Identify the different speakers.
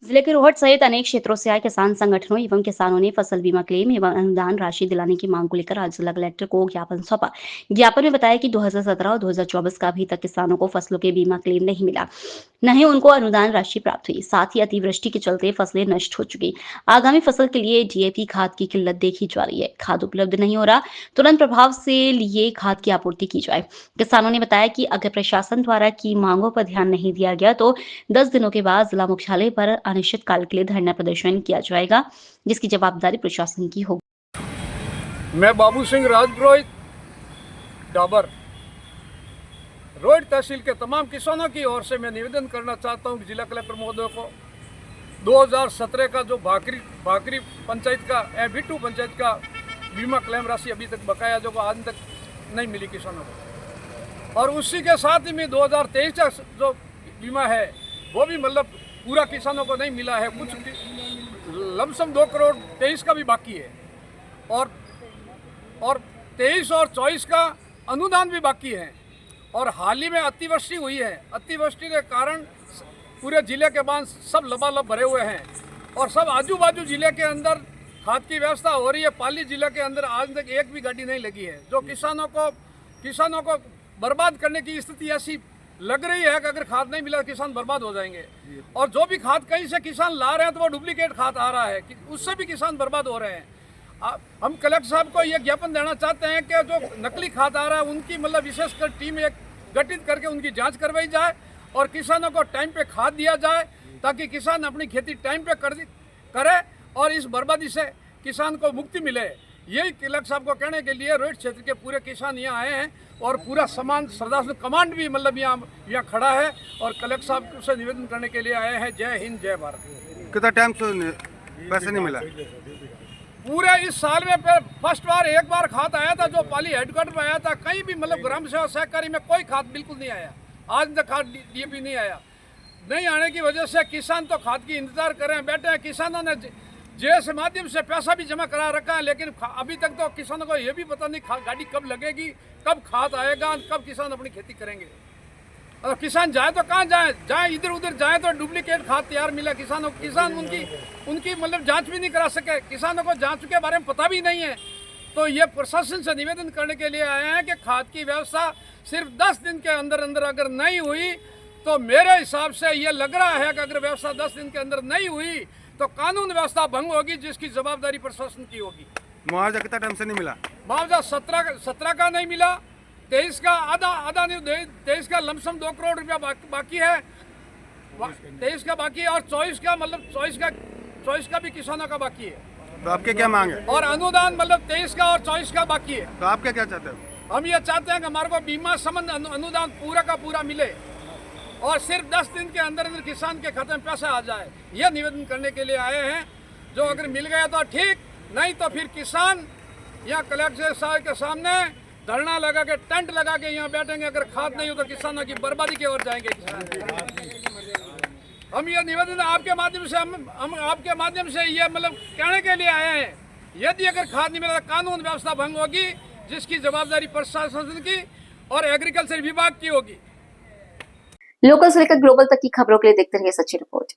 Speaker 1: जिले के रोहट सहित अनेक क्षेत्रों से आए किसान संगठनों एवं किसानों ने फसल बीमा क्लेम एवं अनुदान राशि दिलाने की मांग को लेकर आज जिला कलेक्टर को ज्ञापन सौंपा। ज्ञापन में बताया कि 2017 और 2024 का अभी तक किसानों को फसलों के बीमा क्लेम नहीं मिला, न ही उनको अनुदान राशि प्राप्त हुई। साथ ही अतिवृष्टि के चलते फसलें नष्ट हो चुकी। आगामी फसल के लिए डीएपी खाद की किल्लत देखी जा रही है। खाद उपलब्ध नहीं हो रहा, तुरंत प्रभाव से लिए खाद की आपूर्ति की जाए। किसानों ने बताया कि अगर प्रशासन द्वारा की मांगों पर ध्यान नहीं दिया गया तो 10 दिनों के बाद जिला मुख्यालय पर अनिश्चितकाल के लिए धरना प्रदर्शन किया जाएगा, जिसकी जवाबदारी प्रशासन की होगी।
Speaker 2: मैं बाबू सिंह राजपुरोहित डाबर रोहट तहसील के तमाम किसानों की ओर से मैं निवेदन करना चाहता हूं कि जिला कलेक्टर महोदय को 2017 का जो भाकरी पंचायत का बिट्टू पंचायत का बीमा क्लेम राशि अभी तक बकाया जो आज तक नहीं मिली किसानों को, और उसी के साथ ही में 2023 का जो बीमा है वो भी मतलब पूरा किसानों को नहीं मिला है। कुछ लमसम 2 करोड़ 23 का भी बाकी है, और 23 और 24 का अनुदान भी बाकी है। और हाल ही में अतिवृष्टि हुई है, अतिवृष्टि के कारण पूरे जिले के बांध सब लबालब भरे हुए हैं, और सब आजू बाजू जिले के अंदर खाद की व्यवस्था हो रही है। पाली जिले के अंदर आज तक एक भी गाड़ी नहीं लगी है, जो किसानों को बर्बाद करने की स्थिति ऐसी लग रही है कि अगर खाद नहीं मिला किसान बर्बाद हो जाएंगे। और जो भी खाद कहीं से किसान ला रहे हैं तो वो डुप्लीकेट खाद आ रहा है, उससे भी किसान बर्बाद हो रहे हैं। हम कलेक्टर साहब को ये ज्ञापन देना चाहते हैं कि जो नकली खाद आ रहा है उनकी मतलब विशेषकर टीम एक गठित करके उनकी जांच करवाई जाए और किसानों को टाइम पे खाद दिया जाए, ताकि किसान अपनी खेती टाइम पे करे और इस बर्बादी से किसान को मुक्ति मिले। यही कलेक्टर साहब को कहने के लिए रोहट क्षेत्र के पूरे किसान यहाँ आए हैं, और पूरा समान सरदार कमांड भी मतलब यहाँ खड़ा है और कलेक्टर साहब से निवेदन करने के लिए आए हैं। जय हिंद, जय भारत।
Speaker 3: कितना टाइम से पैसे नहीं मिला?
Speaker 2: पूरे इस साल में फर्स्ट बार एक बार खाद आया था, जो पाली हेडक्वार्टर में आया था। कहीं भी मतलब ग्राम सेवा सहकारी में कोई खाद बिल्कुल नहीं आया, आज तक खाद डीएपी नहीं आया। नहीं आने की वजह से किसान तो खाद की इंतजार कर रहे हैं, बैठे हैं। किसानों ने जेएस माध्यम से पैसा भी जमा करा रखा है, लेकिन अभी तक तो किसानों को ये भी पता नहीं गाड़ी कब लगेगी, कब खाद आएगा, कब किसान अपनी खेती करेंगे। और किसान जाए तो कहाँ जाए इधर उधर जाए तो डुप्लीकेट खाद तैयार मिला किसानों को। किसान उनकी मतलब जांच भी नहीं करा सके, किसानों को जांच के बारे में पता भी नहीं है। तो ये प्रशासन से निवेदन करने के लिए आए हैं कि खाद की व्यवस्था सिर्फ 10 दिन के अंदर अंदर अगर नहीं हुई तो मेरे हिसाब से ये लग रहा है कि अगर व्यवस्था 10 दिन के अंदर नहीं हुई तो कानून व्यवस्था भंग होगी, जिसकी जवाबदारी प्रशासन की होगी।
Speaker 3: मुआवजा कितना टाइम से नहीं मिला?
Speaker 2: मुआवजा 17 का नहीं मिला, 23 का आधा नहीं, 23 का लमसम 2 करोड़ रुपया बाकी है, 23 का बाकी है, और 24 का मतलब 24 का भी किसानों का बाकी है।
Speaker 3: तो आपके क्या मांग है?
Speaker 2: और अनुदान मतलब 23 का और 24 का बाकी है।
Speaker 3: तो आप क्या चाहते हो?
Speaker 2: हम ये चाहते हैं कि हमारे को बीमा संबंध अनुदान पूरा का पूरा मिले, और सिर्फ 10 दिन के अंदर अंदर किसान के खाते में पैसा आ जाए। यह निवेदन करने के लिए आए हैं। जो अगर मिल गया तो ठीक, नहीं तो फिर किसान यहाँ कलेक्टर साहब के सामने धरना लगा के टेंट लगा के यहाँ बैठेंगे। अगर खाद नहीं हो तो किसानों की बर्बादी की ओर जाएंगे। हम ये निवेदन आपके माध्यम से हम आपके माध्यम से ये मतलब कहने के लिए आए हैं, यदि अगर खाद नहीं मिला तो कानून व्यवस्था भंग होगी, जिसकी जवाबदारी प्रशासन की और एग्रीकल्चर विभाग की होगी।
Speaker 1: लोकल से लेकर ग्लोबल तक की खबरों के लिए देखते रहिए सच्ची रिपोर्ट।